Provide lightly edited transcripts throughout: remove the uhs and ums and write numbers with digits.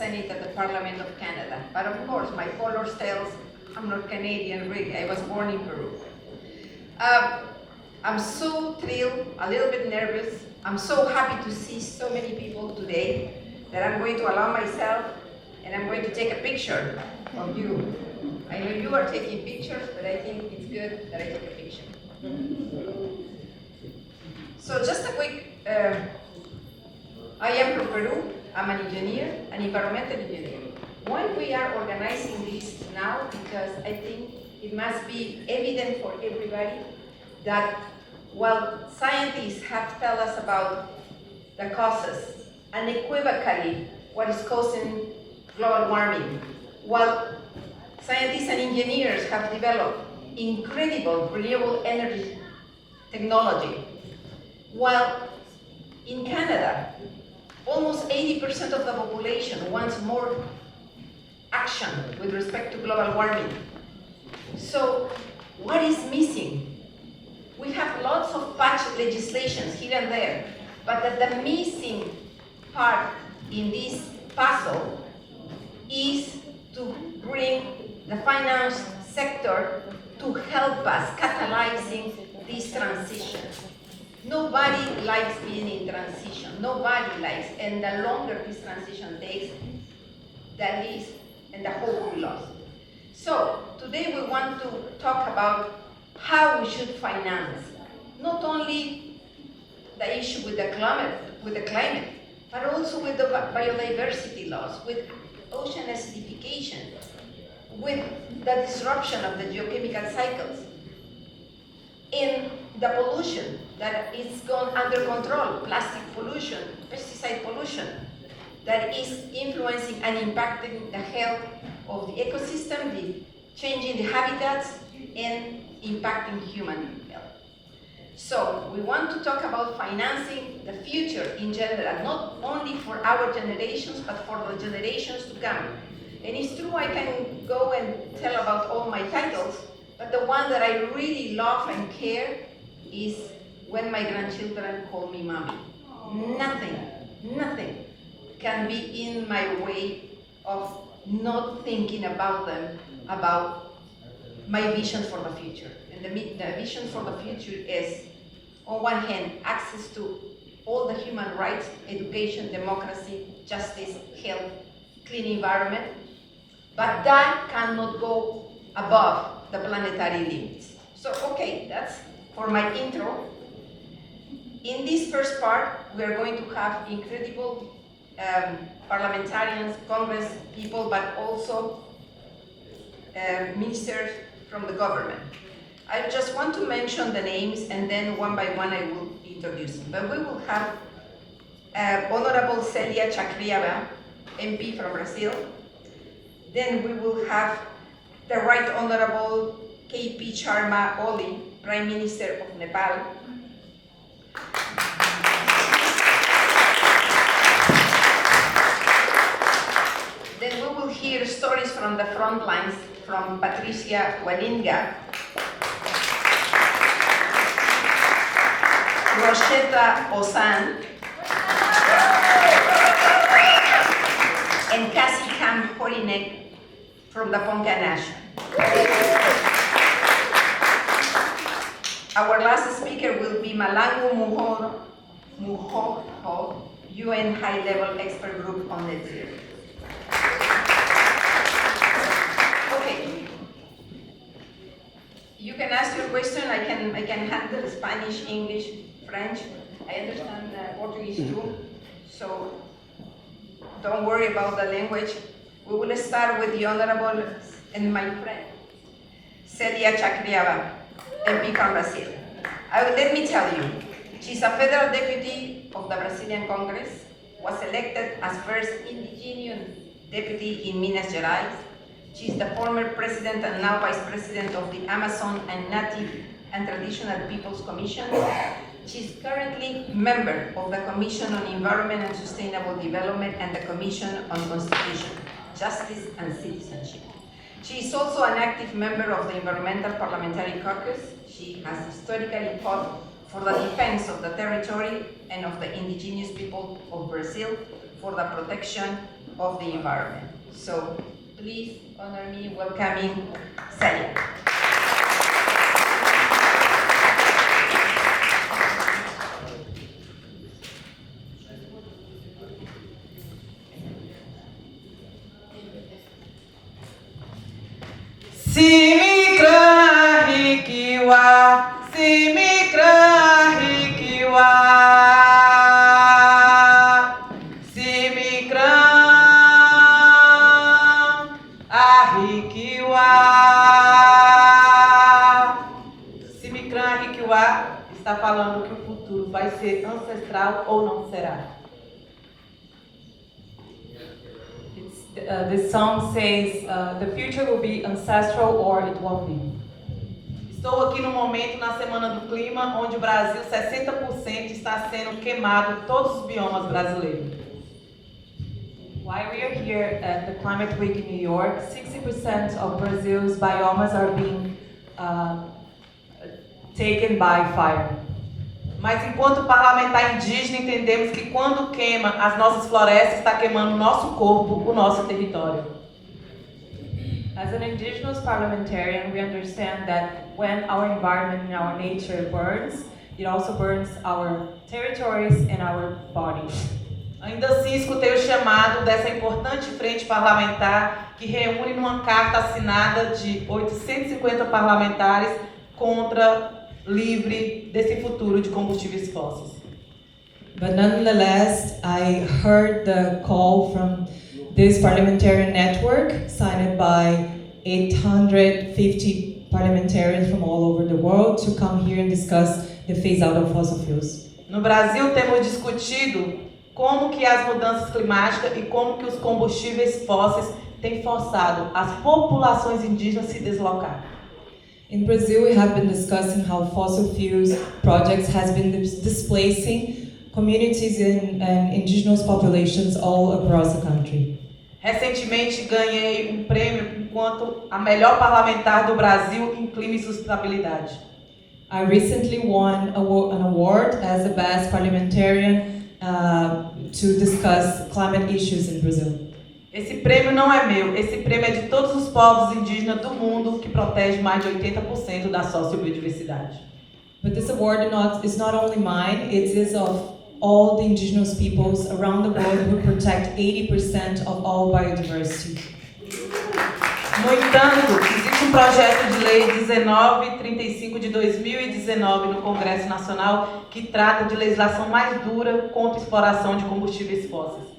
Senate at the Parliament of Canada. But of course, my colors tells I'm not Canadian, really. I was born in Peru. I'm so thrilled, a little bit nervous. I'm so happy to see so many people today that I'm going to allow myself and I'm going to take a picture of you. I know you are taking pictures, but I think it's good that I take a picture. So just a quick, I am from Peru. I'm an engineer, an environmental engineer. Why we are organizing this now? Because I think it must be evident for everybody that while scientists have told us about the causes, unequivocally what is causing global warming, while scientists and engineers have developed incredible renewable energy technology, while in Canada, almost 80% of the population wants more action with respect to global warming. So what is missing? We have lots of patch legislations here and there, but the missing part in this puzzle is to bring the finance sector to help us catalyzing this transition. Nobody likes being in transition. Nobody likes, and the longer this transition takes, that is, and the hope we lost. So today we want to talk about how we should finance not only the issue with the climate, but also with the biodiversity loss, with ocean acidification, with the disruption of the geochemical cycles, in the pollution that is gone under control, plastic pollution, pesticide pollution, that is influencing and impacting the health of the ecosystem, the changing the habitats, and impacting human health. So we want to talk about financing the future in general, not only for our generations, but for the generations to come. And it's true I can go and tell about all my titles, but the one that I really love and care is when my grandchildren call me mommy. Nothing can be in my way of not thinking about them, about my vision for the future. And the vision for the future is, on one hand, access to all the human rights, education, democracy, justice, health, clean environment, but that cannot go above the planetary limits. So, okay, that's for my intro. In this first part, we are going to have incredible parliamentarians, Congress people, but also ministers from the government. I just want to mention the names, and then one by one I will introduce them. But we will have Honorable Celia Chakriava, MP from Brazil. Then we will have the Right Honorable KP Sharma Oli, Prime Minister of Nepal. Then we will hear stories from the front lines from Patricia Walinga, Rosheta Osan, and Cassie Camp Horinek from the Ponca Nation. Our last speaker will be Malangu Muhoho, UN High-Level Expert Group on Net Zero. Okay, you can ask your question. I can handle Spanish, English, French. I understand Portuguese too, so don't worry about the language. We will start with the Honorable and my friend, Celia Chakriava, MP from Brazil. Let me tell you, she's a federal deputy of the Brazilian Congress, was elected as first indigenous deputy in Minas Gerais. She's the former president and now vice president of the Amazon and Native and Traditional Peoples Commission. She's currently member of the Commission on Environment and Sustainable Development and the Commission on Constitution, Justice and Citizenship. She is also an active member of the Environmental Parliamentary Caucus. She has historically fought for the defense of the territory and of the indigenous people of Brazil for the protection of the environment. So please honor me welcoming Celia. Simikra hikiwa, simikra hikiwa, simikra ahikiwa. Simikra hikiwa está falando que o futuro vai ser ancestral ou não será. This song says the future will be ancestral or it won't be. Estou aqui no momento na Semana do Clima, onde o Brasil 60% está sendo queimado em todos os biomas brasileiros. While we are here at the Climate Week in New York, 60% of Brazil's biomes are being taken by fire. Mas enquanto parlamentar indígena, entendemos que quando queima as nossas florestas, está queimando o nosso corpo, o nosso território. As an indigenous parliamentarian, we understand that when our environment and our nature burns, it also burns our territories and our bodies. Ainda assim, escutei o chamado dessa importante frente parlamentar que reúne numa carta assinada de 850 parlamentares contra livre desse futuro de combustíveis fósseis. But nonetheless, I heard the call from this parliamentarian network signed by 850 parliamentarians from all over the world to come here and discuss the phase out of fossil fuels. No Brasil, temos discutido como que as mudanças climáticas e como que os combustíveis fósseis têm forçado as populações indígenas a se deslocar. In Brazil, we have been discussing how fossil fuels projects has been displacing communities and indigenous populations all across the country. Recentemente ganhei um prêmio enquanto a melhor parlamentar do Brasil em clima e sustentabilidade. I recently won an award as the best parliamentarian to discuss climate issues in Brazil. Esse prêmio não é meu, esse prêmio é de todos os povos indígenas do mundo que protege mais de 80% da sociobiodiversidade. But this award is not only mine, it is of all the indigenous peoples around the world who protect 80% of all biodiversity. No entanto, existe um projeto de lei 1935 de 2019 no Congresso Nacional que trata de legislação mais dura contra a exploração de combustíveis fósseis.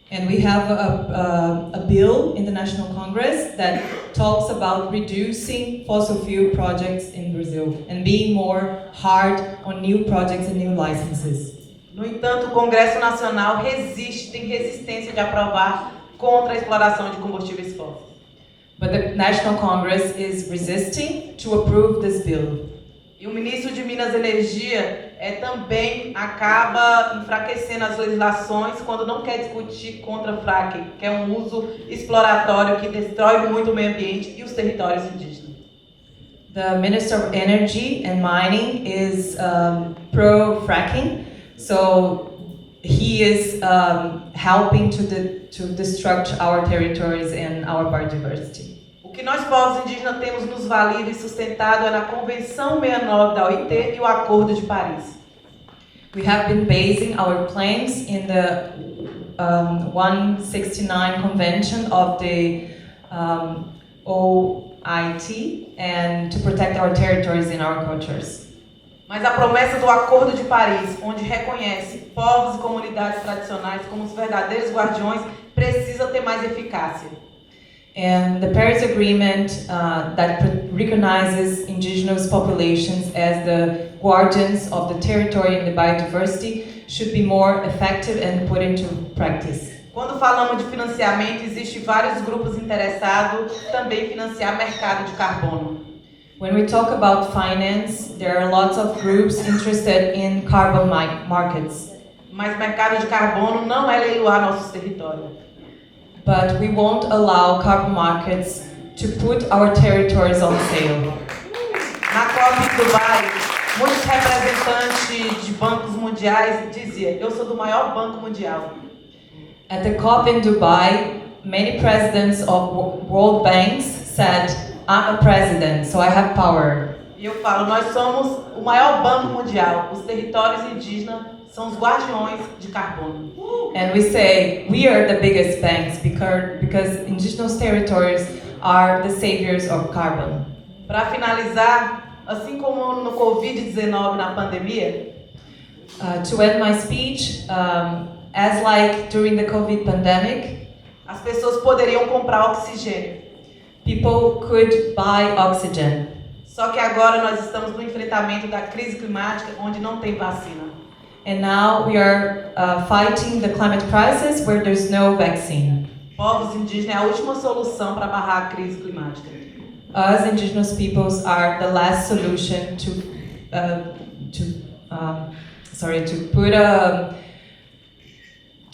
And we have a bill in the National Congress that talks about reducing fossil fuel projects in Brazil and being more hard on new projects and new licenses. No entanto, o Congresso Nacional tem resistência de aprovar contra a exploração de combustíveis fósseis. But the National Congress is resisting to approve this bill. E o ministro de Minas e Energia também acaba enfraquecendo as legislações quando não quer discutir contra fracking, que é um uso exploratório que destrói muito o meio ambiente e os territórios indígenas. The Minister of Energy and Mining is pro-fracking, so he is helping to destruct our territories and our biodiversity. O que nós povos indígenas temos nos valido e sustentado é na Convenção 69 da OIT e o Acordo de Paris. We have been basing our claims in the 169 Convention of the OIT and to protect our territories and our cultures. Mas a promessa do Acordo de Paris, onde reconhece povos e comunidades tradicionais como os verdadeiros guardiões, precisa ter mais eficácia. And the Paris Agreement that recognizes indigenous populations as the guardians of the territory and the biodiversity should be more effective and put into practice. Quando falamos de financiamento, existem vários grupos interessados também em financiar mercado de carbono. When we talk about finance, there are lots of groups interested in carbon markets. Mas mercado de carbono não é leiloar nossos territórios. But we won't allow carbon markets to put our territories on sale. Na COP em Dubai, muitos representantes de bancos mundiais diziam: eu sou do maior banco mundial. At the COP in Dubai, many presidents of world banks said, I'm a president, so I have power. E eu falo, nós somos o maior banco mundial. Os territórios indígenas são os guardiões de carbono. And we say, we are the biggest banks because indigenous territories are the saviors of carbon. Para finalizar, assim como no Covid-19 na pandemia, To end my speech, as like during the COVID pandemic, as pessoas poderiam comprar oxigênio. people could buy oxygen. Só que agora nós estamos no enfrentamento da crise climática, onde não tem vacina. And now we are fighting the climate crisis where there's no vaccine. Povos indígenas é a última solução para barrar a crise climática. Us indigenous peoples are the last solution to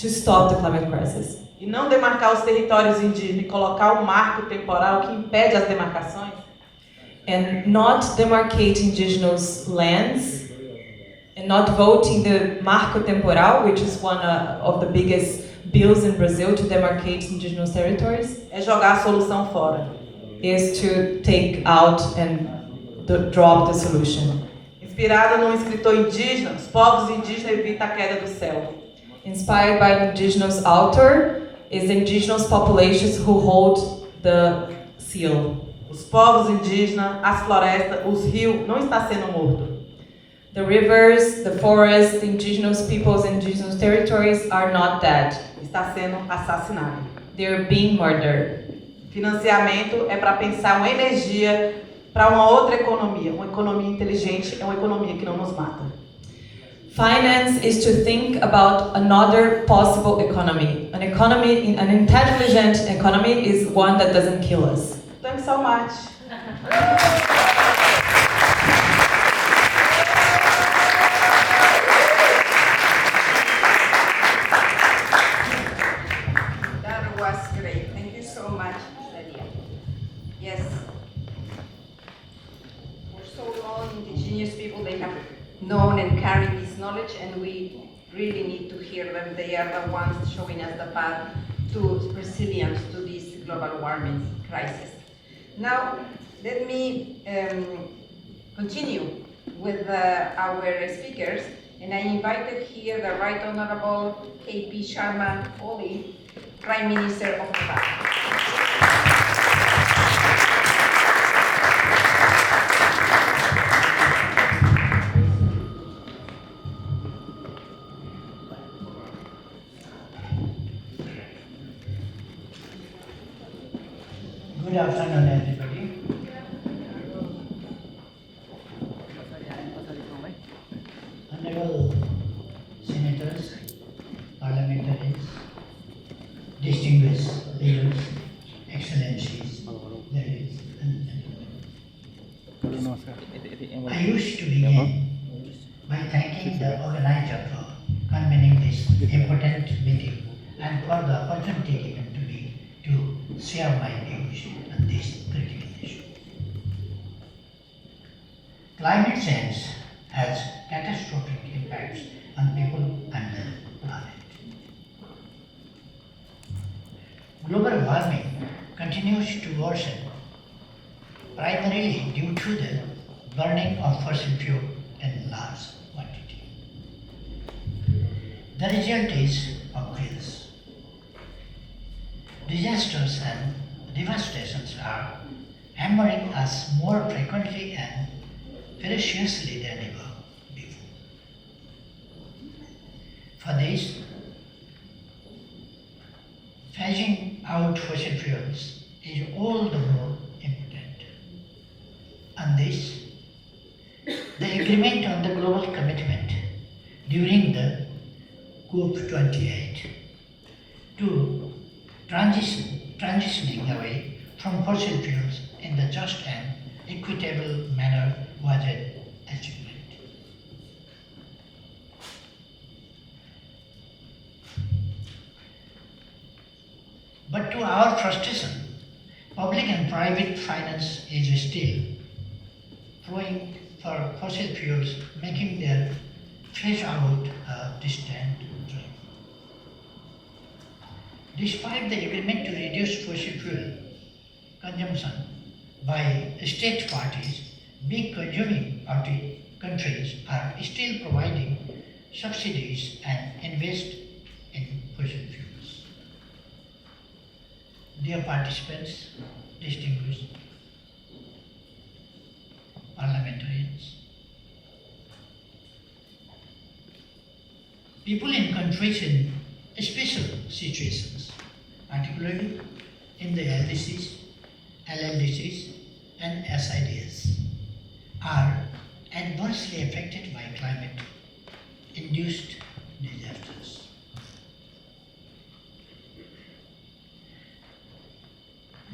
stop the climate crisis. E não demarcar os territórios indígenas e colocar um marco temporal que impede as demarcações, And not demarcate indigenous lands, and not voting the marco temporal, which is one of the biggest bills in Brazil to demarcate indigenous territories, é jogar a solução fora. is to take out and drop the solution. Inspirado num escritor indígena, os povos indígenas evitam a queda do céu. Inspired by an indigenous author, is indigenous populations who hold the seal. Os povos indígenas, as florestas, os rios não está sendo morto. The rivers, the forests, the indigenous peoples, indigenous territories are not dead. Está sendo assassinado. They're being murdered. Financiamento é para pensar uma energia para uma outra economia. Uma economia inteligente é uma economia que não nos mata. Finance is to think about another possible economy. An intelligent economy is one that doesn't kill us. Thanks so much. That was great. Thank you so much, Nadia. Yes. For so long, indigenous people, they have known and carried this knowledge, and we really need to hear them. They are the ones showing us the path to resilience to this global warming crisis. Now, let me continue with our speakers, and I invited here the Right Honorable K.P. Sharma Oli, Prime Minister of Nepal. Good afternoon, everybody. Honorable senators, parliamentarians, distinguished leaders, excellencies, ladies and gentlemen. I wish to begin by thanking the organizer for convening this important meeting and for the opportunity given to me to share my views on this critical issue. Climate change has catastrophic impacts on people and the planet. Global warming continues to worsen, primarily due to the burning of fossil fuel in large quantity. The result is obvious. Disasters and devastations are hammering us more frequently and ferociously than ever before. For this, phasing out fossil fuels is all the more important. On this, the agreement on the global commitment during the COP28 to transitioning away from fossil fuels in the just and equitable manner was an achievement. But to our frustration, public and private finance is still flowing for fossil fuels, making their phase out a distant dream. Despite the agreement to reduce fossil fuel consumption by state parties, big consuming countries are still providing subsidies and invest in fossil fuels. Dear participants, distinguished parliamentarians, people in countries in special situations, particularly in the LDCs, LLDCs, and SIDs, are adversely affected by climate-induced disasters.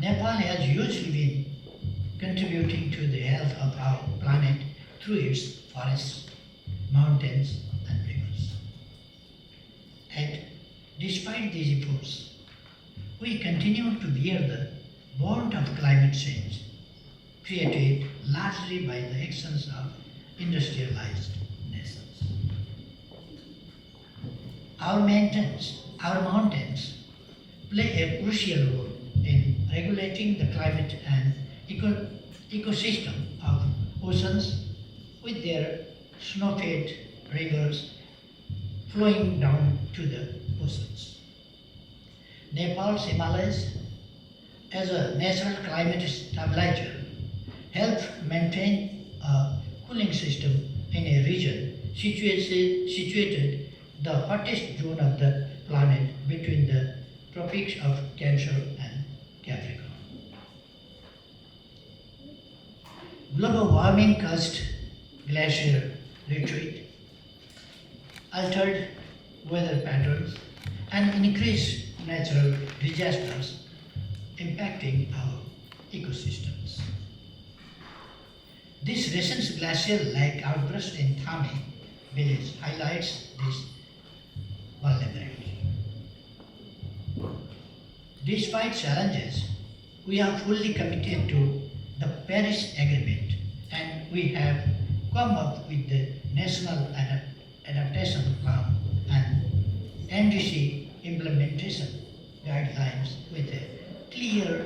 Nepal has hugely been contributing to the health of our planet through its forests, mountains, and rivers. And despite these efforts, we continue to bear the brunt of climate change, created largely by the actions of industrialized nations. Our mountains play a crucial role in regulating the climate and ecosystem of oceans, with their snow-fed rivers flowing down to the oceans. Nepal's Himalayas, as a natural climate stabilizer, help maintain a cooling system in a region situated the hottest zone of the planet between the tropics of Cancer and Capricorn. Global warming caused glacier retreat, altered weather patterns, and increased natural disasters impacting our ecosystems. This recent glacial-like outburst in Thane village highlights this vulnerability. Despite challenges, we are fully committed to the Paris Agreement, and we have come up with the National Adaptation Plan and NDC implementation guidelines with a clear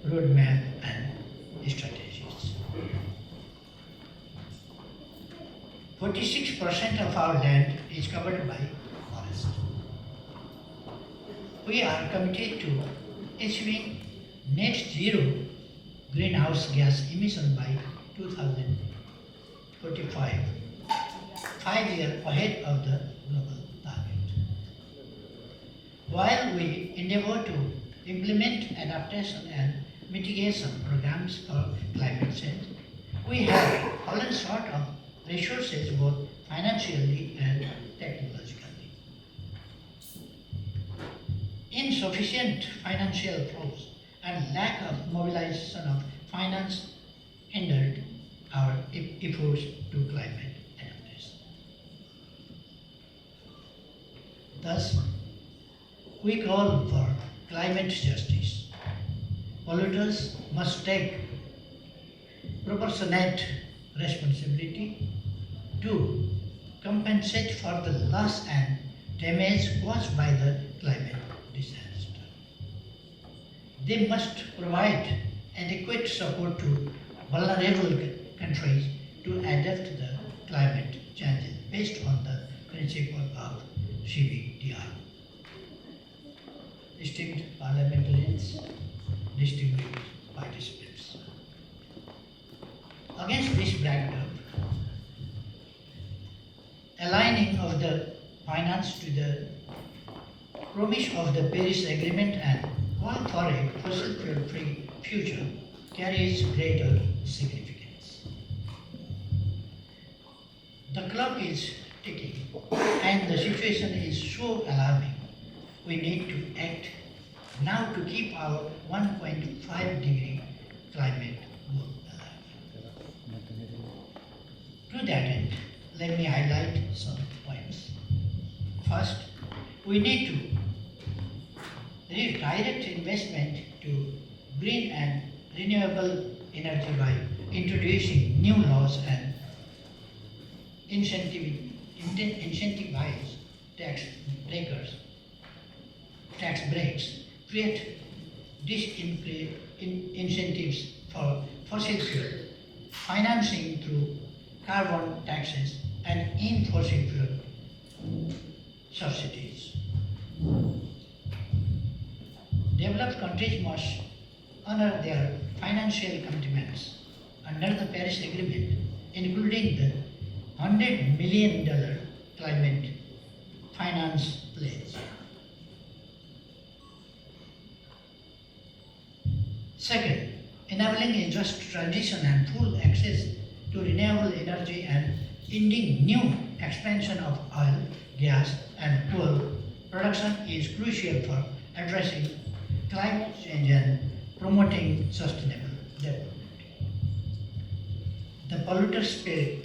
roadmap and strategies. 46% of our land is covered by forest. We are committed to achieving net zero greenhouse gas emission by 2045, 5 years ahead of the global target. While we endeavor to implement adaptation and mitigation programs for climate change, we have fallen short of resources both financially and technologically. Insufficient financial flows and lack of mobilization of finance hindered our efforts to climate adaptation. Thus, we call for climate justice. Polluters must take proportionate responsibility to compensate for the loss and damage caused by the climate disaster. They must provide adequate support to vulnerable countries to adapt to the climate changes based on the principle of CBDR. Esteemed parliamentarians, distinguished participants. Against this backdrop, aligning of the finance to the promise of the Paris Agreement and call for a fossil fuel-free future carries greater significance. The clock is ticking and the situation is so alarming. We need to act now to keep our 1.5-degree climate goal alive. To that end, let me highlight some points. First, we need to redirect investment to green and renewable energy by introducing new laws and incentivize tax takers tax breaks create incentives for fossil fuel, financing through carbon taxes and in fossil fuel subsidies. Developed countries must honor their financial commitments under the Paris Agreement, including the $100 million climate finance pledge. Second, enabling a just transition and full access to renewable energy and ending new expansion of oil, gas, and coal production is crucial for addressing climate change and promoting sustainable development. The polluter's pay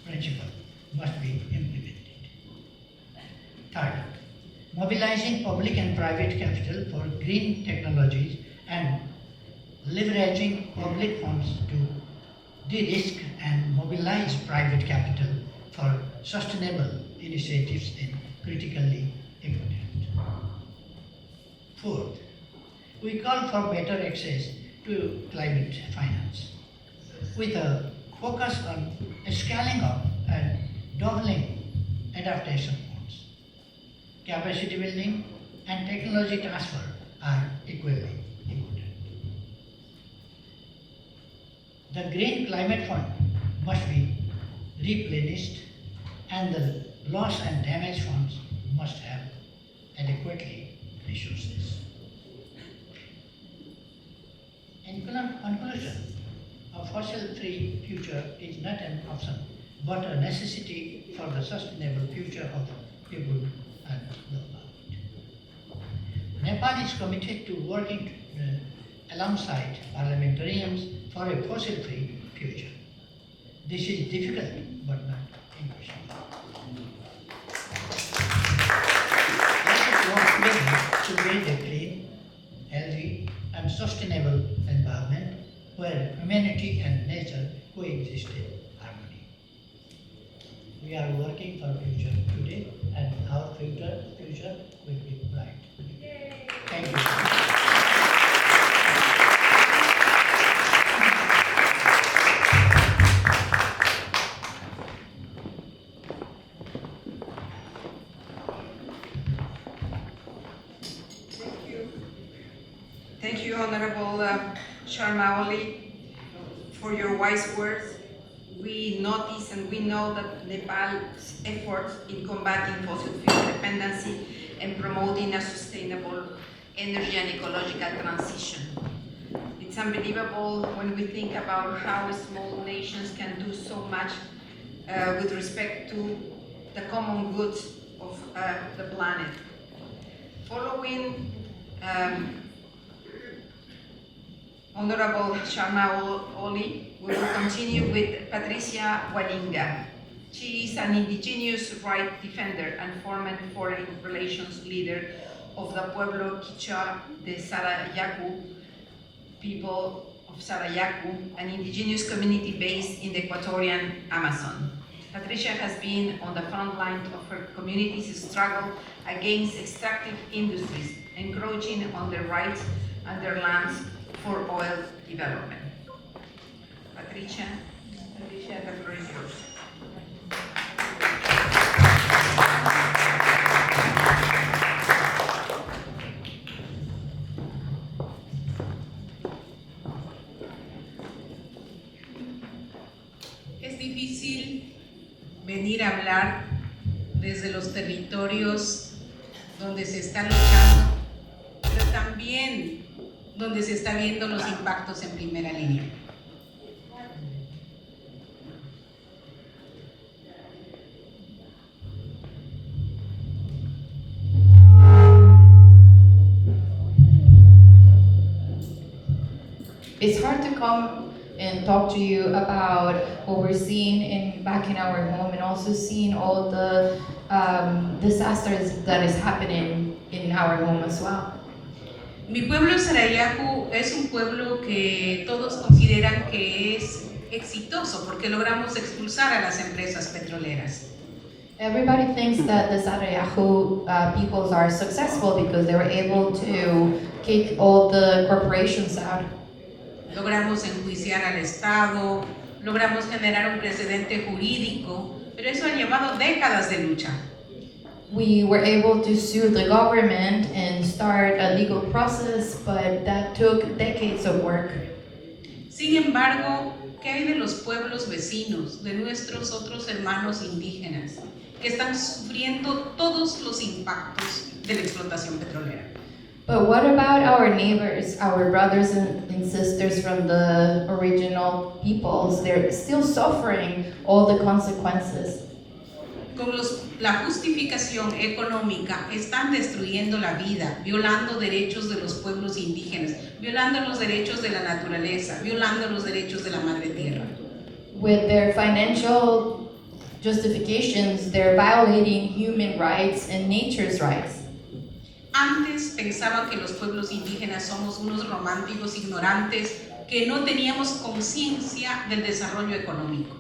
principle must be implemented. Third, mobilizing public and private capital for green technologies and leveraging public funds to de-risk and mobilize private capital for sustainable initiatives is critically important. Fourth, we call for better access to climate finance with a focus on scaling up and doubling adaptation funds. Capacity building and technology transfer are equally important. The Green Climate Fund must be replenished and the loss and damage funds must have adequately resources. In conclusion, a fossil-free future is not an option, but a necessity for the sustainable future of people and the planet. Nepal is committed to working alongside parliamentarians for a fossil-free future. This is difficult, but not impossible. Let us work together to build a clean, healthy, and sustainable environment where humanity and nature coexist in harmony. We are working for future today, and our future will be bright. Thank you. Thank you, Honorable Sharma Oli, for your wise words. We notice and we know that Nepal's efforts in combating fossil fuel dependency and promoting a sustainable energy and ecological transition. It's unbelievable when we think about how small nations can do so much with respect to the common goods of the planet. Following Honorable Sharma Oli, we will continue with Patricia Walinga. She is an indigenous rights defender and former foreign relations leader of the Pueblo Quichua de Sarayaku, people of Sarayaku, an indigenous community based in the Ecuadorian Amazon. Patricia has been on the front line of her community's struggle against extractive industries, encroaching on their rights and their lands for oil development. Patricia, the floor is yours. Es difícil venir a hablar desde los territorios donde se está luchando, pero también donde se está viendo los impactos en primera línea. It's hard to come and talk to you about what we're seeing back in our home, and also seeing all the disasters that is happening in our home as well. Mi pueblo Sarayaku es un pueblo que todos consideran que es exitoso porque logramos expulsar a las empresas petroleras. Everybody thinks that the Sarayahu peoples are successful because they were able to kick all the corporations out. Logramos enjuiciar al Estado, logramos generar un precedente jurídico, pero eso ha llevado décadas de lucha. We were able to sue the government and start a legal process, but that took decades of work. Sin embargo, ¿qué hay de los pueblos vecinos, de nuestros otros hermanos indígenas, que están sufriendo todos los impactos de la explotación petrolera? But what about our neighbors, our brothers and sisters from the original peoples? They're still suffering all the consequences. Con la justificación económica están destruyendo la vida, violando derechos de los pueblos indígenas, violando los derechos de la naturaleza, violando los derechos de la madre tierra. With their financial justifications, they're violating human rights and nature's rights. Antes pensaban que los pueblos indígenas somos unos románticos ignorantes que no teníamos conciencia del desarrollo económico.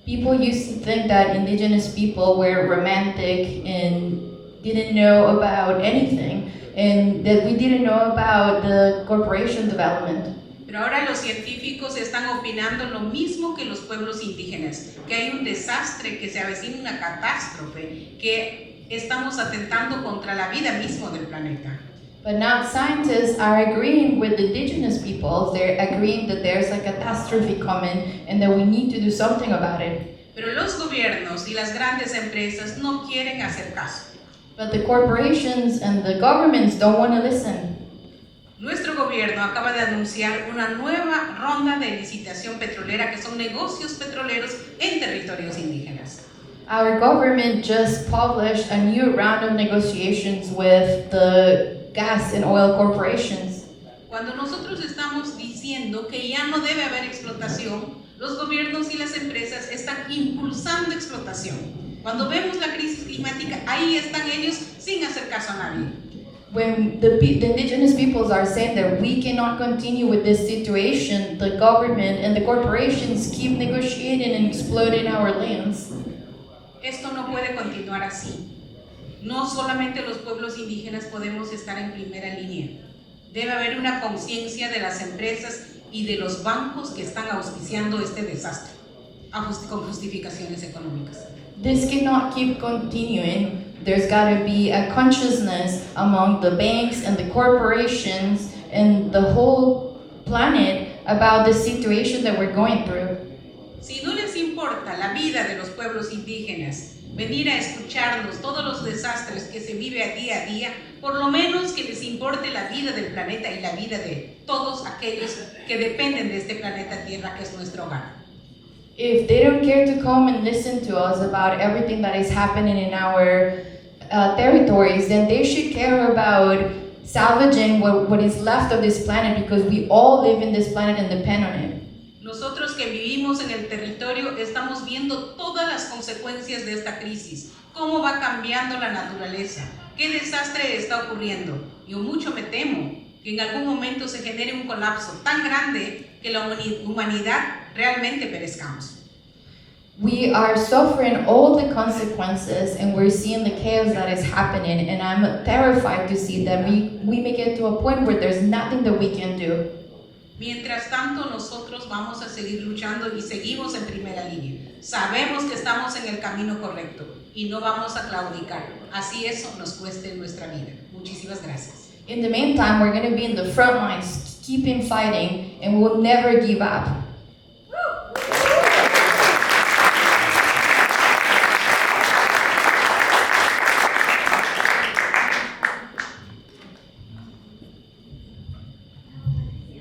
People used to think that indigenous people were romantic and didn't know about anything, and that we didn't know about the corporation development. Pero ahora los científicos están opinando lo mismo que los pueblos indígenas, que hay un desastre, que se avecina una catástrofe, que estamos atentando contra la vida misma del planeta. But now scientists are agreeing with the indigenous peoples. They're agreeing that there's a catastrophe coming and that we need to do something about it. Pero los gobiernos y las grandes empresas no quieren hacer caso. But the corporations and the governments don't want to listen. Nuestro gobierno acaba de anunciar una nueva ronda de licitación petrolera, que son negocios petroleros en territorios indígenas. Our government just published a new round of negotiations with the gas and oil corporations. Cuando nosotros estamos diciendo que ya no debe haber explotación, los gobiernos y las empresas están impulsando explotación. Cuando vemos la crisis climática, ahí están ellos sin hacer caso a nadie. When the indigenous peoples are saying that we cannot continue with this situation, the government and the corporations keep negotiating and exploiting our lands. Esto no puede continuar así. No solamente los pueblos indígenas podemos estar en primera línea. Debe haber una conciencia de las empresas y de los bancos que están auspiciando este desastre, con justificaciones económicas. This cannot keep continuing. There's got to be a consciousness among the banks and the corporations and the whole planet about the situation that we're going through. Si no les importa la vida de los pueblos indígenas, venir a escucharnos todos los desastres que se vive a día, por lo menos que les importe la vida del planeta y la vida de todos aquellos que dependen de este planeta Tierra, que es nuestro hogar. If they don't care to come and listen to us about everything that is happening in our territories, then they should care about salvaging what is left of this planet, because we all live in this planet and depend on it. Nosotros que vivimos en el territorio estamos viendo todas las consecuencias de esta crisis, cómo va cambiando la naturaleza, qué desastre está ocurriendo. Yo mucho me temo que en algún momento se genere un colapso tan grande que la humanidad realmente perezcamos. We are suffering all the consequences and we're seeing the chaos that is happening, and I'm terrified to see that we may get to a point where there's nothing that we can do. Mientras tanto, nosotros vamos a seguir luchando y seguimos en primera línea. Sabemos que estamos en el camino correcto y no vamos a claudicar. Así eso nos cueste nuestra vida. Muchísimas gracias. In the meantime, we're going to be in the front lines, keeping fighting, and we'll never give up.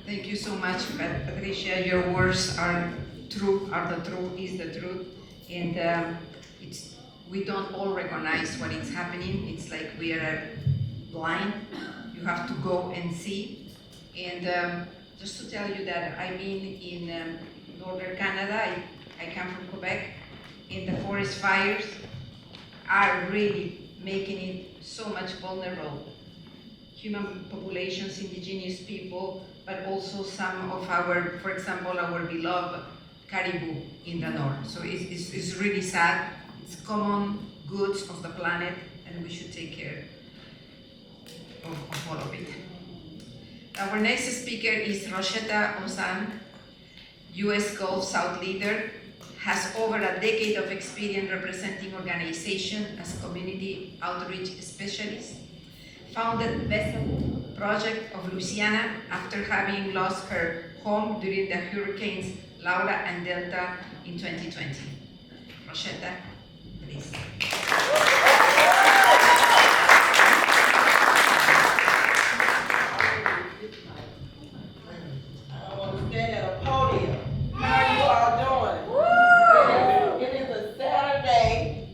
Thank you so much, Patricia. Your words are true, is the truth. And we don't all recognize what is happening. It's like we are blind. You have to go and see. And just to tell you that I've been in northern Canada. I come from Quebec. And the forest fires are really making it so much vulnerable. Human populations, indigenous people, but also some of our, for example, our beloved caribou in the north. So it's really sad. It's common goods of the planet, and we should take care of all of it. Our next speaker is Rosetta Ozan, U.S. Gulf South leader, has over a decade of experience representing organizations as community outreach specialist, founded Vessel Project of Louisiana after having lost her home during the hurricanes Laura and Delta in 2020. Rosetta, please. I want to stand at a podium. How are you all doing? It is a Saturday,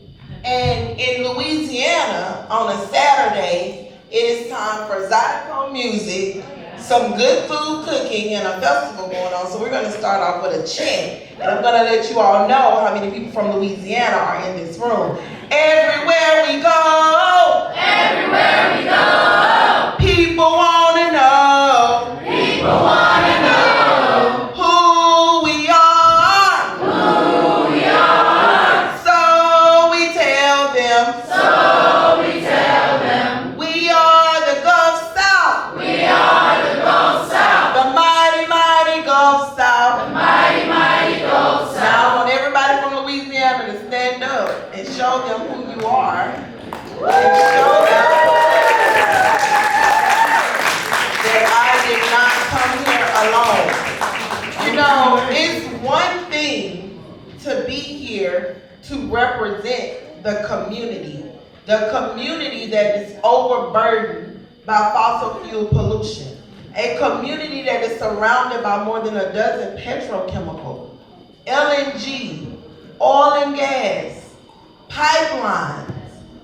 and in Louisiana, on a Saturday, it is time for Zydeco music, some good food cooking, and a festival going on. So we're going to start off with a chant, and I'm going to let you all know how many people from Louisiana are in this room. Everywhere we go, people want to know, who we are, so we tell them, we are the Gulf South, the mighty, mighty Gulf South. Now I want everybody from Louisiana to stand up and show them who you are, and show them that I did not come here alone. You know, it's one thing to be here to represent the community that is overburdened by fossil fuel pollution, a community that is surrounded by more than a dozen petrochemical, LNG, oil and gas, pipelines,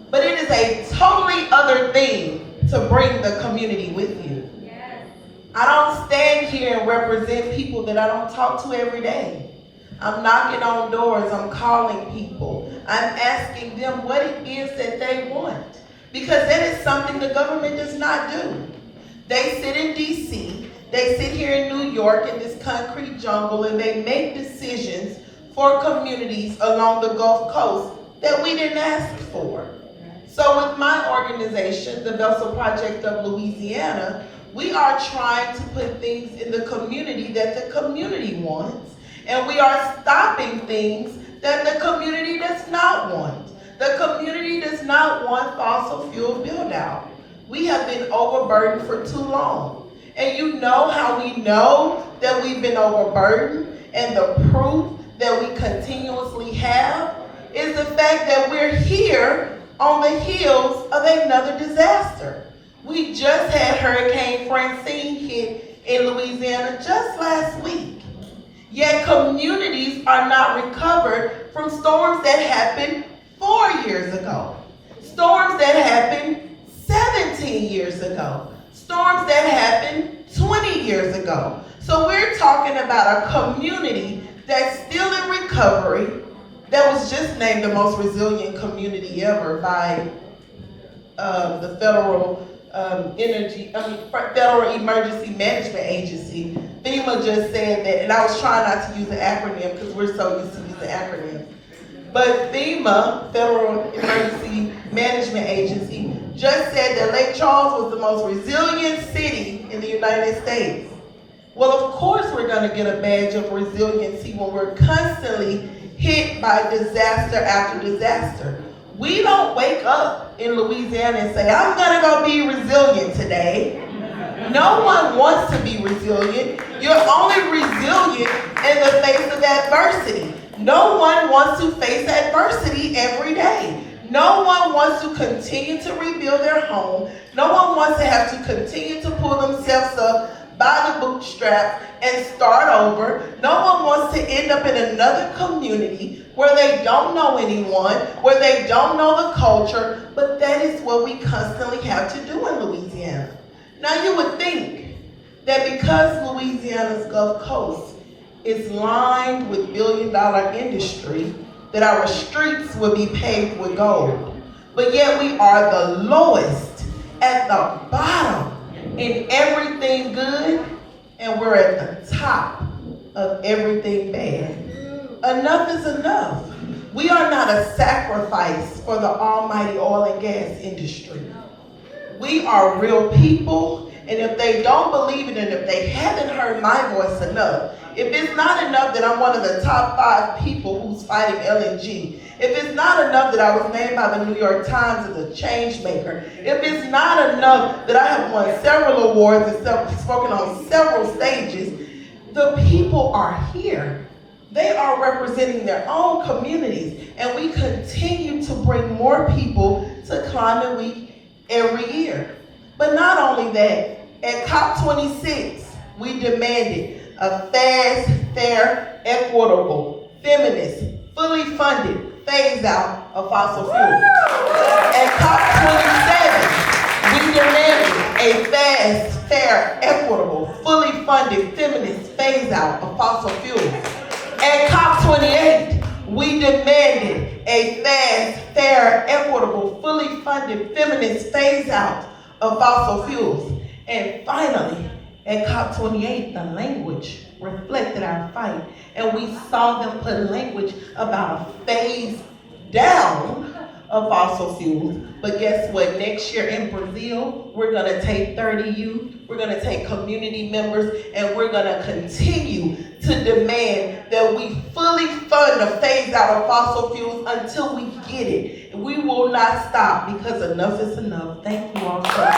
but it is a totally other thing to bring the community with you. I don't stand here and represent people that I don't talk to every day. I'm knocking on doors, I'm calling people, I'm asking them what it is that they want, because that is something the government does not do. They sit in DC, they sit here in New York in this concrete jungle, and they make decisions for communities along the Gulf Coast that we didn't ask for. So with my organization, the Vessel Project of Louisiana, we are trying to put things in the community that the community wants, and we are stopping things that the community does not want. The community does not want fossil fuel build out. We have been overburdened for too long. And you know how we know that we've been overburdened, and the proof that we continuously have is the fact that we're here on the heels of another disaster. We just had Hurricane Francine hit in Louisiana just last week. Yet communities are not recovered from storms that happened 4 years ago, storms that happened 17 years ago, storms that happened 20 years ago. So we're talking about a community that's still in recovery, that was just named the most resilient community ever by the Federal Federal Emergency Management Agency. FEMA just said that, and I was trying not to use the acronym because we're so used to using acronyms. But FEMA, Federal Emergency Management Agency, just said that Lake Charles was the most resilient city in the United States. Well, of course we're going to get a badge of resiliency when we're constantly hit by disaster after disaster. We don't wake up in Louisiana and say, I'm going to go be resilient today. No one wants to be resilient. You're only resilient in the face of adversity. No one wants to face adversity every day. No one wants to continue to rebuild their home. No one wants to have to continue to pull themselves up by the bootstrap and start over. No one wants to end up in another community where they don't know anyone, where they don't know the culture, but that is what we constantly have to do in Louisiana. Now you would think that because Louisiana's Gulf Coast is lined with billion-dollar industry, that our streets would be paved with gold. But yet we are the lowest at the bottom in everything good, and we're at the top of everything bad. Enough is enough. We are not a sacrifice for the almighty oil and gas industry. We are real people, and if they don't believe it, and if they haven't heard my voice enough, if it's not enough that I'm one of the top 5 people who's fighting LNG, if it's not enough that I was named by the New York Times as a change maker, if it's not enough that I have won several awards and spoken on several stages, the people are here. They are representing their own communities, and we continue to bring more people to Climate Week every year. But not only that, at COP26, we demanded a fast, fair, equitable, feminist, fully funded phase out of fossil fuels. At COP27, we demanded a fast, fair, equitable, fully funded, feminist phase out of fossil fuels. At COP28, we demanded a fast, fair, equitable, fully funded, feminist phase out of fossil fuels. And finally, at COP28, the language reflected our fight, and we saw them put language about a phase down of fossil fuels. But guess what? Next year in Brazil, we're gonna take 30 youth, we're gonna take community members, and we're gonna continue to demand that we fully fund a phase out of fossil fuels until we get it. We will not stop, because enough is enough. Thank you all so much.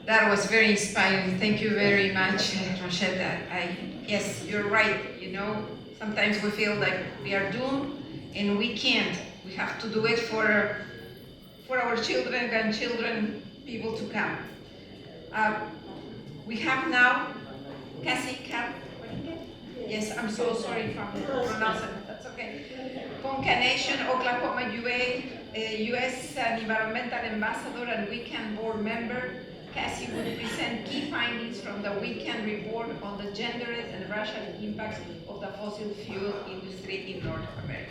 That was very inspiring. Thank you very much, Rochelle. Yes, you're right. You know, sometimes we feel like we are doomed, and we can't. We have to do it for our children, grandchildren, people to come. We have now Cassie Cap. Yes, I'm so sorry for pronouncing it. That's okay. Ponca Nation, Oklahoma UA, U.S. Environmental Ambassador and Weekend Board Member. Cassie will present key findings from the Weekend Report on the gendered and racial impacts of the fossil fuel industry in North America.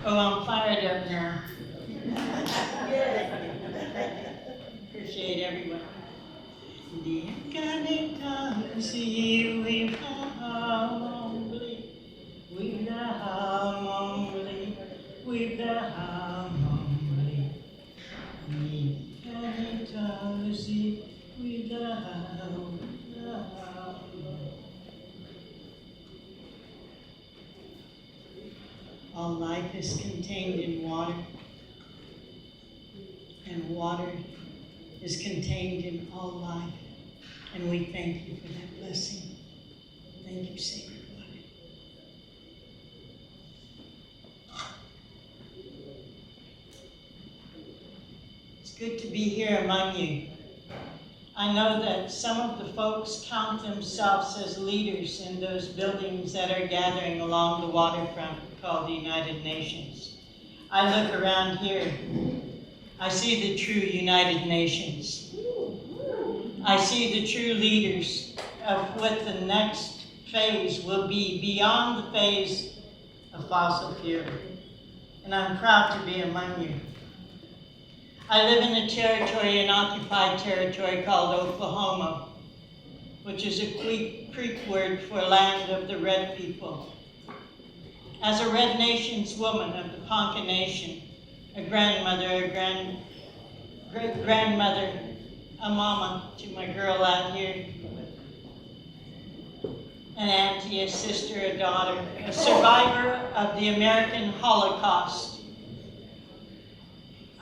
Oh, I'm fired up now. Appreciate everyone. All life is contained in water, and water is contained in all life, and we thank you for that blessing. Thank you, Sacred Water. It's good to be here among you. I know that some of the folks count themselves as leaders in those buildings that are gathering along the waterfront called the United Nations. I look around here, I see the true United Nations. I see the true leaders of what the next phase will be beyond the phase of fossil fuel. And I'm proud to be among you. I live in a territory, an occupied territory called Oklahoma, which is a Creek word for land of the Red people. As a Red Nations woman of the Ponca Nation, a grandmother, a great-grandmother, a mama to my girl out here, an auntie, a sister, a daughter, a survivor of the American Holocaust,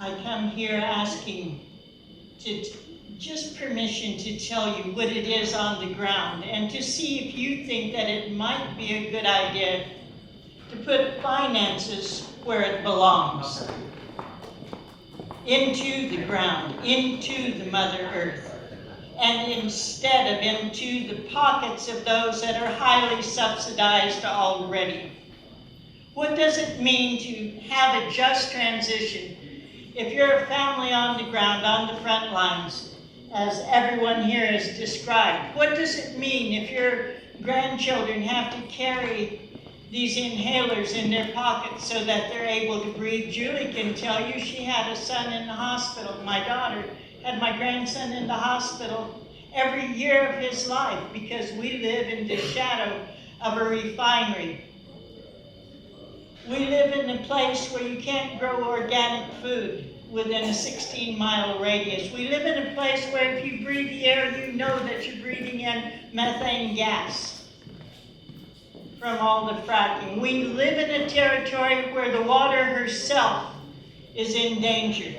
I come here asking just permission to tell you what it is on the ground and to see if you think that it might be a good idea to put finances where it belongs. Into the ground, into the Mother Earth, and instead of into the pockets of those that are highly subsidized already. What does it mean to have a just transition? If you're a family on the ground, on the front lines, as everyone here has described, what does it mean if your grandchildren have to carry these inhalers in their pockets so that they're able to breathe. Julie can tell you she had a son in the hospital. My daughter had my grandson in the hospital every year of his life because we live in the shadow of a refinery. We live in a place where you can't grow organic food within a 16-mile radius. We live in a place where if you breathe the air, you know that you're breathing in methane gas from all the fracking. We live in a territory where the water herself is in danger.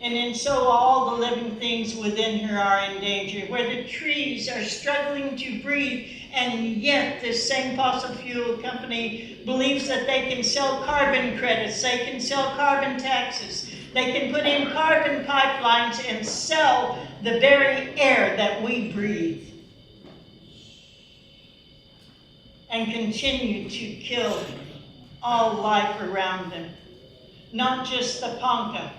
And so all the living things within her are in danger, where the trees are struggling to breathe, and yet this same fossil fuel company believes that they can sell carbon credits, they can sell carbon taxes, they can put in carbon pipelines and sell the very air that we breathe, and continue to kill all life around them. Not just the ponca,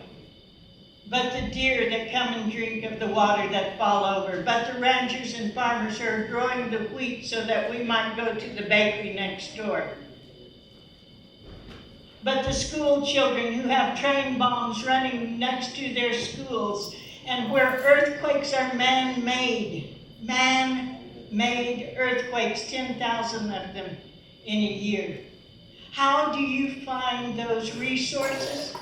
but the deer that come and drink of the water that fall over, but the ranchers and farmers who are growing the wheat so that we might go to the bakery next door. But the school children who have train bombs running next to their schools, and where earthquakes are man-made earthquakes, 10,000 of them in a year. How do you find those resources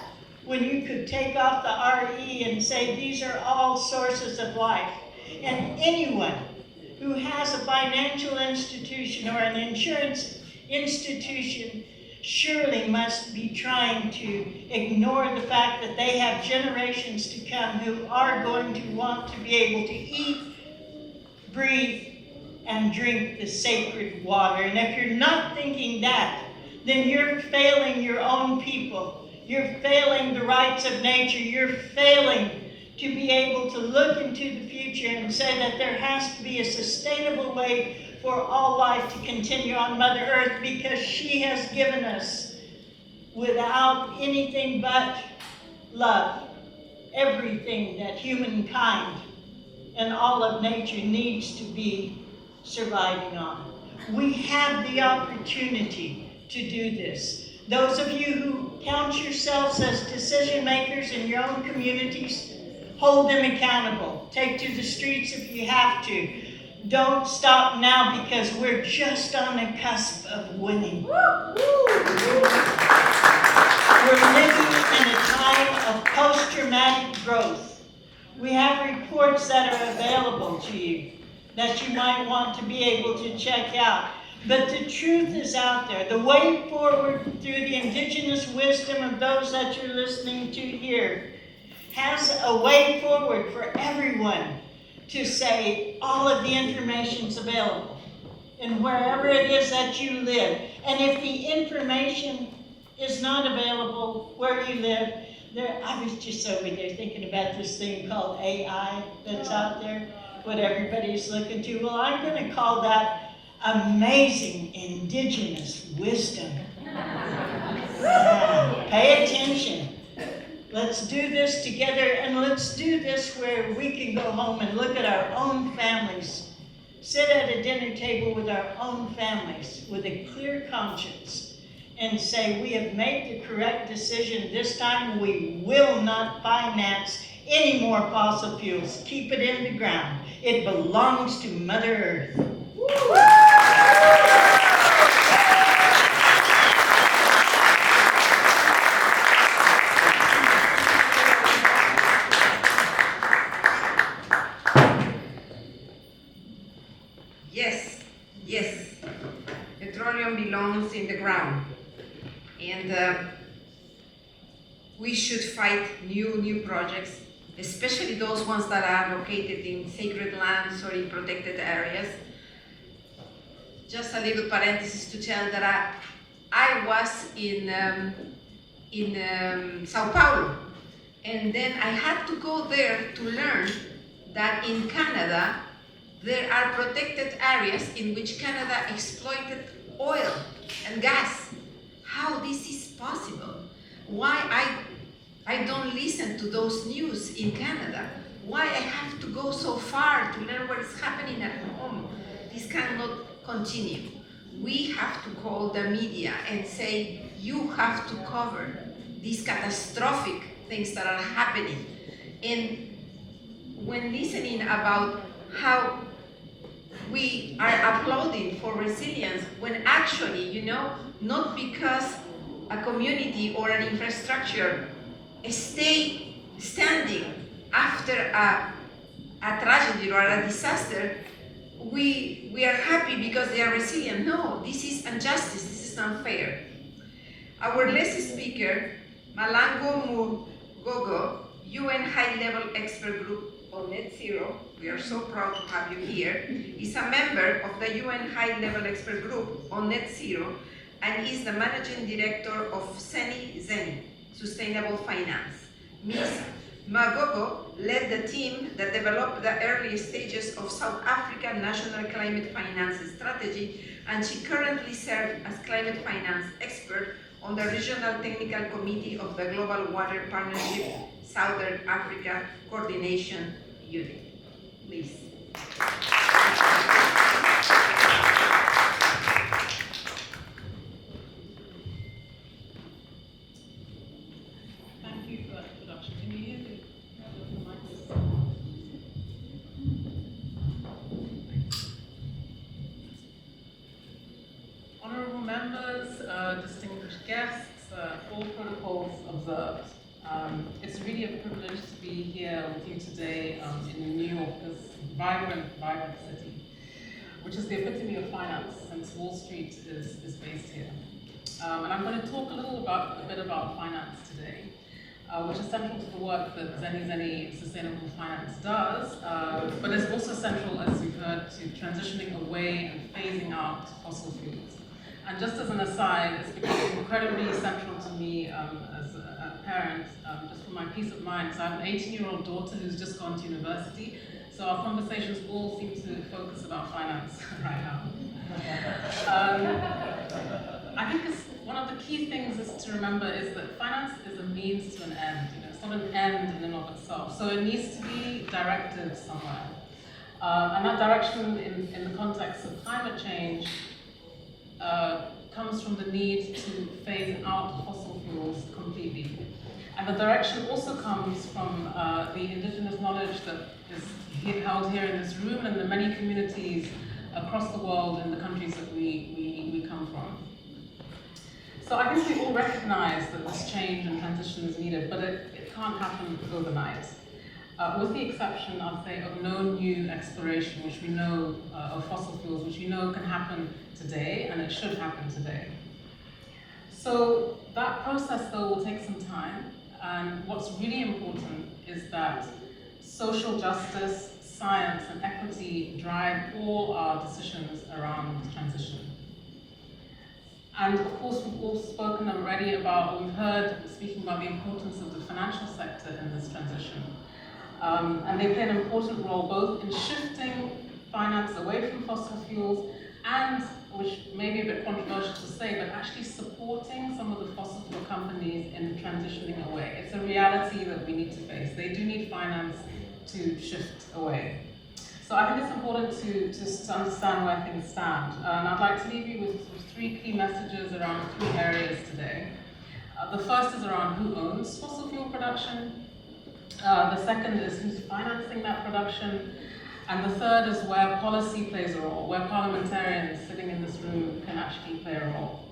when you could take off the RE and say these are all sources of life? And anyone who has a financial institution or an insurance institution surely must be trying to ignore the fact that they have generations to come who are going to want to be able to eat, breathe, and drink the sacred water. And if you're not thinking that, then you're failing your own people. You're failing the rights of nature. You're failing to be able to look into the future and say that there has to be a sustainable way for all life to continue on Mother Earth, because she has given us, without anything but love, everything that humankind and all of nature needs to be surviving on. We have the opportunity to do this. Those of you who count yourselves as decision makers in your own communities, hold them accountable. Take to the streets if you have to. Don't stop now, because we're just on the cusp of winning. We're living in a time of post-traumatic growth. We have reports that are available to you that you might want to be able to check out. But the truth is out there. The way forward through the indigenous wisdom of those that you're listening to here has a way forward for everyone to say all of the information's available and wherever it is that you live. And if the information is not available where you live, I was just over there thinking about this thing called AI that's out there, what everybody's looking to. Well, I'm going to call that amazing indigenous wisdom. Pay attention. Let's do this together, and let's do this where we can go home and look at our own families, sit at a dinner table with our own families with a clear conscience and say, we have made the correct decision this time. We will not finance any more fossil fuels. Keep it in the ground. It belongs to Mother Earth. Yes, petroleum belongs in the ground, and we should fight new projects, especially those ones that are located in sacred lands or in protected areas. Just a little parenthesis to tell that I was in Sao Paulo, and then I had to go there to learn that in Canada there are protected areas in which Canada exploited oil and gas. How this is possible? Why I don't listen to those news in Canada? Why I have to go so far to learn what is happening at home? This cannot continue. we have to call the media and say, you have to cover these catastrophic things that are happening. And when listening about how we are applauding for resilience, when actually, you know, not because a community or an infrastructure stay standing after a tragedy or a disaster, we are happy because they are resilient. No, this is injustice, this is unfair. Our last speaker, Malango Mugogo, UN High-Level Expert Group on Net Zero, we are so proud to have you here, is a member of the UN High-Level Expert Group on Net Zero and is the Managing Director of Zeni, Sustainable Finance. Ms. Magogo led the team that developed the early stages of South African National Climate Finance Strategy, and she currently serves as climate finance expert on the Regional Technical Committee of the Global Water Partnership Southern Africa Coordination Unit. Please. Thank you for that introduction. Can you hear me? Honourable members, distinguished guests, all protocols observed. It's really a privilege to be here with you today in New York, this vibrant city, which is the epitome of finance, since Wall Street is based here. And I'm going to talk a bit about finance today, which is central to the work that Zeni Sustainable Finance does, but it's also central, as you've heard, to transitioning away and phasing out fossil fuels. And just as an aside, it's become incredibly central to me as a parent, just for my peace of mind. So I have an 18-year-old daughter who's just gone to university, so our conversations all seem to focus about finance right now. I think one of the key things is to remember is that finance is a means to an end. You know, it's not an end in and of itself. So it needs to be directed somewhere. And that direction in the context of climate change comes from the need to phase out fossil fuels completely. And the direction also comes from the indigenous knowledge that is held here in this room and the many communities across the world in the countries that we come from. So I think we all recognize that this change and transition is needed, but it can't happen overnight. With the exception, I'd say, of no new exploration, which we know, of fossil fuels, which we know can happen today, and it should happen today. So that process, though, will take some time, and what's really important is that social justice, science, and equity drive all our decisions around transition. And of course, we've all spoken already about, we've heard speaking about the importance of the financial sector in this transition. And they play an important role both in shifting finance away from fossil fuels and, which may be a bit controversial to say, but actually supporting some of the fossil fuel companies in transitioning away. It's a reality that we need to face. They do need finance to shift away. So I think it's important to understand where things stand. And I'd like to leave you with three key messages around three areas today. The first is around who owns fossil fuel production. The second is who's financing that production. And the third is where policy plays a role, where parliamentarians sitting in this room can actually play a role.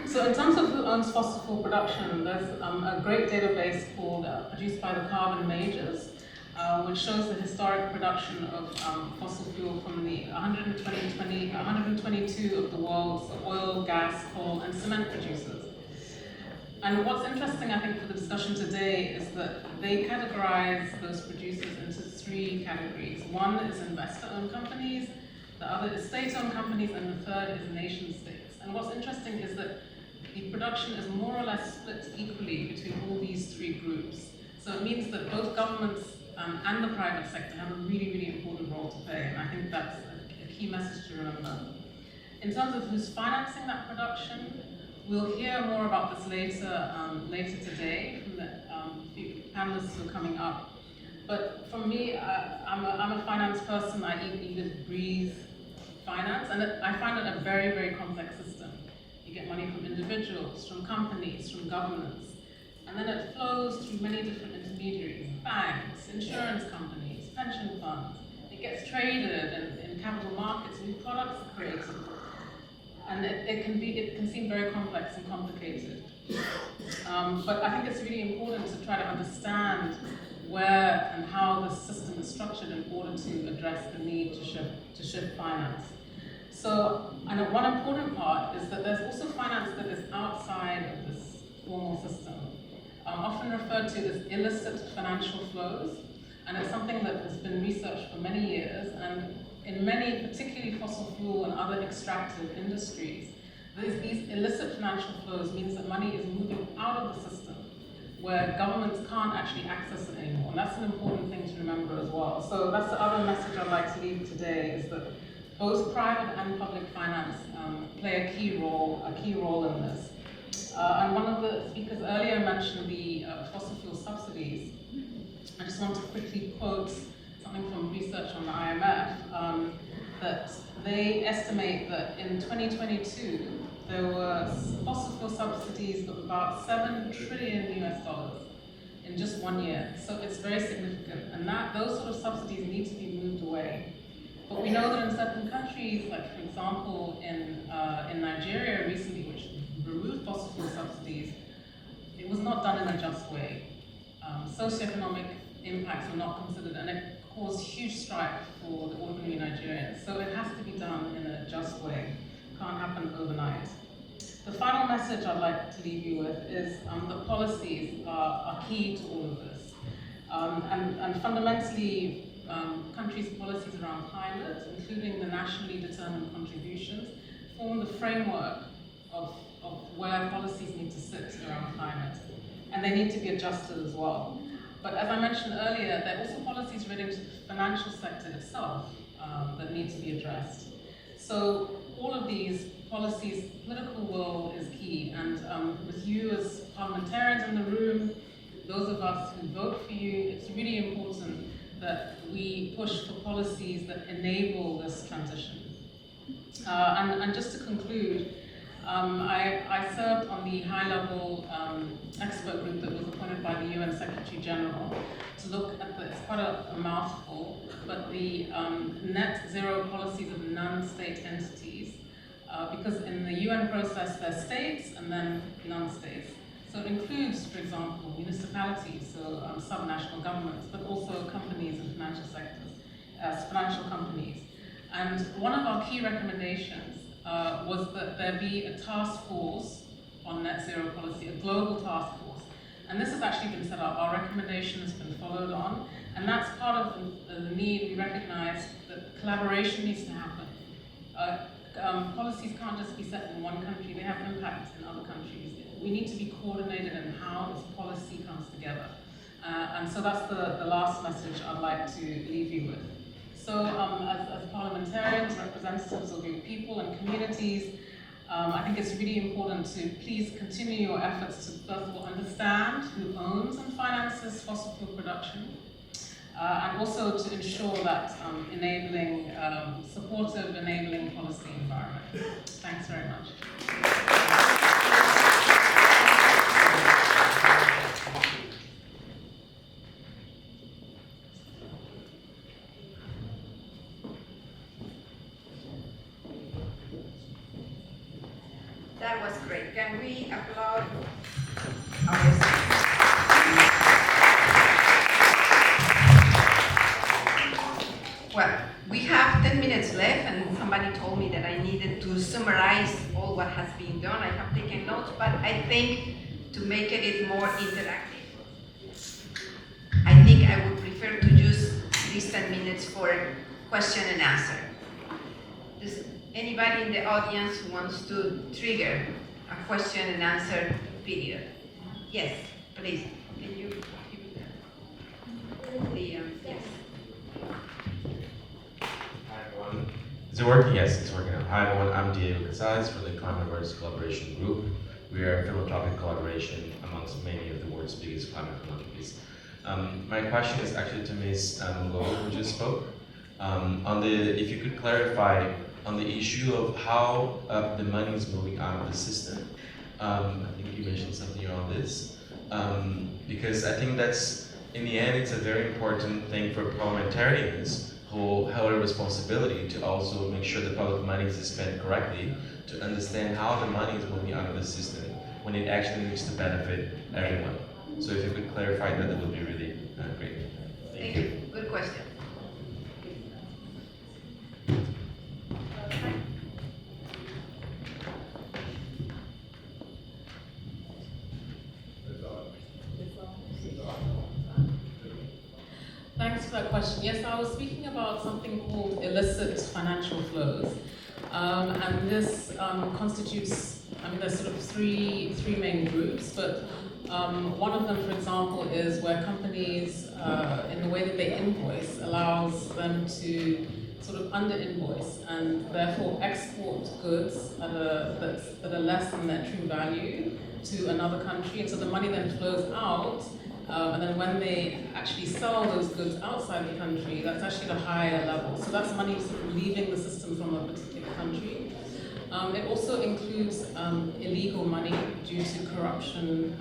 So in terms of who owns fossil fuel production, there's a great database called, produced by the Carbon Majors, which shows the historic production of fossil fuel from the 122 of the world's oil, gas, coal, and cement producers. And what's interesting, I think, for the discussion today is that they categorize those producers into three categories. One is investor-owned companies, the other is state-owned companies, and the third is nation-states. And what's interesting is that the production is more or less split equally between all these three groups. So it means that both governments and the private sector have a really, really important role to play, and I think that's a key message to remember. In terms of who's financing that production, we'll hear more about this later today from the panelists who are coming up. But for me, I'm a finance person. I eat, breathe finance. I find it a very, very complex system. You get money from individuals, from companies, from governments, and then it flows through many different intermediaries, banks, insurance companies, pension funds. It gets traded in capital markets, new products are created. And it can seem very complex and complicated. But I think it's really important to try to understand where and how the system is structured in order to address the need to shift finance. So, and one important part is that there's also finance that is outside of this formal system, often referred to as illicit financial flows, and it's something that has been researched for many years, and in many, particularly fossil fuel and other extractive industries, these illicit financial flows means that money is moving out of the system where governments can't actually access it anymore. And that's an important thing to remember as well. So that's the other message I'd like to leave today, is that both private and public finance play a key role in this. And one of the speakers earlier mentioned the fossil fuel subsidies. I just want to quickly quote something from research on the IMF, that they estimate that in 2022, there were fossil fuel subsidies of about $7 trillion in just 1 year. So it's very significant, and those sort of subsidies need to be moved away. But we know that in certain countries, like for example in Nigeria recently, which removed fossil fuel subsidies, it was not done in a just way. Socioeconomic impacts were not considered, and it caused huge strife for the ordinary Nigerians. So it has to be done in a just way. It can't happen overnight. The final message I'd like to leave you with is that policies are key to all of this. And fundamentally, countries' policies around climate, including the nationally determined contributions, form the framework of where policies need to sit around climate. And they need to be adjusted as well. But as I mentioned earlier, there are also policies relating to the financial sector itself that need to be addressed. So all of these policies, political will is key. And with you as parliamentarians in the room, those of us who vote for you, it's really important that we push for policies that enable this transition. And just to conclude, I served on the high-level expert group that was appointed by the UN Secretary General to look at it's quite a mouthful, but the net zero policies of non-state entities, because in the UN process there's states and then non-states. So it includes, for example, municipalities, so subnational governments, but also companies and financial sectors, financial companies. And one of our key recommendations was that there be a task force on net zero policy, a global task force. And this has actually been set up. Our recommendation has been followed on, and that's part of the need. We recognize that collaboration needs to happen. Policies can't just be set in one country, they have impact in other countries. We need to be coordinated in how this policy comes together. And so that's the last message I'd like to leave you with. So as parliamentarians, representatives of your people and communities, I think it's really important to please continue your efforts to first of all understand who owns and finances fossil fuel production, and also to ensure that supportive enabling policy environment. Thanks very much. That was great. Can we applaud our Well, we have 10 minutes left, and somebody told me that I needed to summarize all what has been done. I have taken notes, but I think to make it more interactive, I think I would prefer to use these 10 minutes for question and answer. Does anybody in the audience who wants to trigger a question and answer period? Yes, please. Can you give the yes. Is it working? Yes, it's working out. Hi everyone, I'm Diego Casales from the Climate Emergency Collaboration Group. We are a philanthropic collaboration amongst many of the world's biggest climate philanthropies. My question is actually to Ms. Ngo, who just spoke. If you could clarify on the issue of how the money is moving out of the system. I think you mentioned something around this, because I think that's, in the end, it's a very important thing for parliamentarians who have a responsibility to also make sure the public money is spent correctly, to understand how the money is moving out of the system when it actually needs to benefit everyone. So if you could clarify that, that would be really great. Thank you. Good question. Thanks for that question. Yes, I was speaking about something called illicit financial flows. And this constitutes, there's sort of three main groups, but one of them, for example, is where companies, in the way that they invoice, allows them to sort of under-invoice and therefore export goods that are less than their true value to another country. And so the money then flows out, and then when they actually sell those goods outside the country, that's actually at a higher level. So that's money sort of leaving the system from a particular country. It also includes illegal money due to corruption,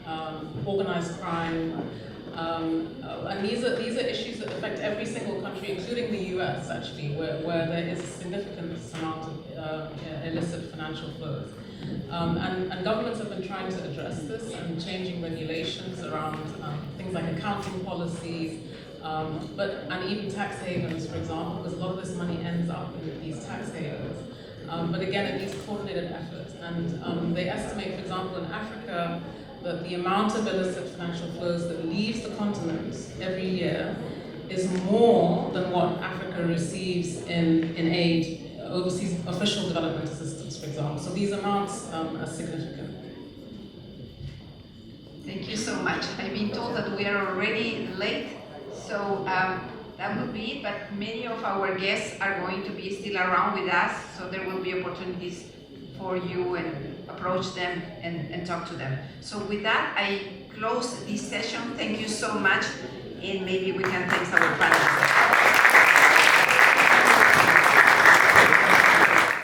organized crime, and these are issues that affect every single country, including the US actually, where there is a significant amount of illicit financial flows. And governments have been trying to address this and changing regulations around things like accounting policies, and even tax havens, for example, because a lot of this money ends up in these tax havens. But again, it needs coordinated effort. And they estimate, for example, in Africa, that the amount of illicit financial flows that leaves the continent every year is more than what Africa receives in aid, overseas official development assistance, for example. So these amounts are significant. Thank you so much. I've been told that we are already late, so that would be it, but many of our guests are going to be still around with us, so there will be opportunities for you and approach them and talk to them. So with that, I close this session. Thank you so much, and maybe we can thank our panelists.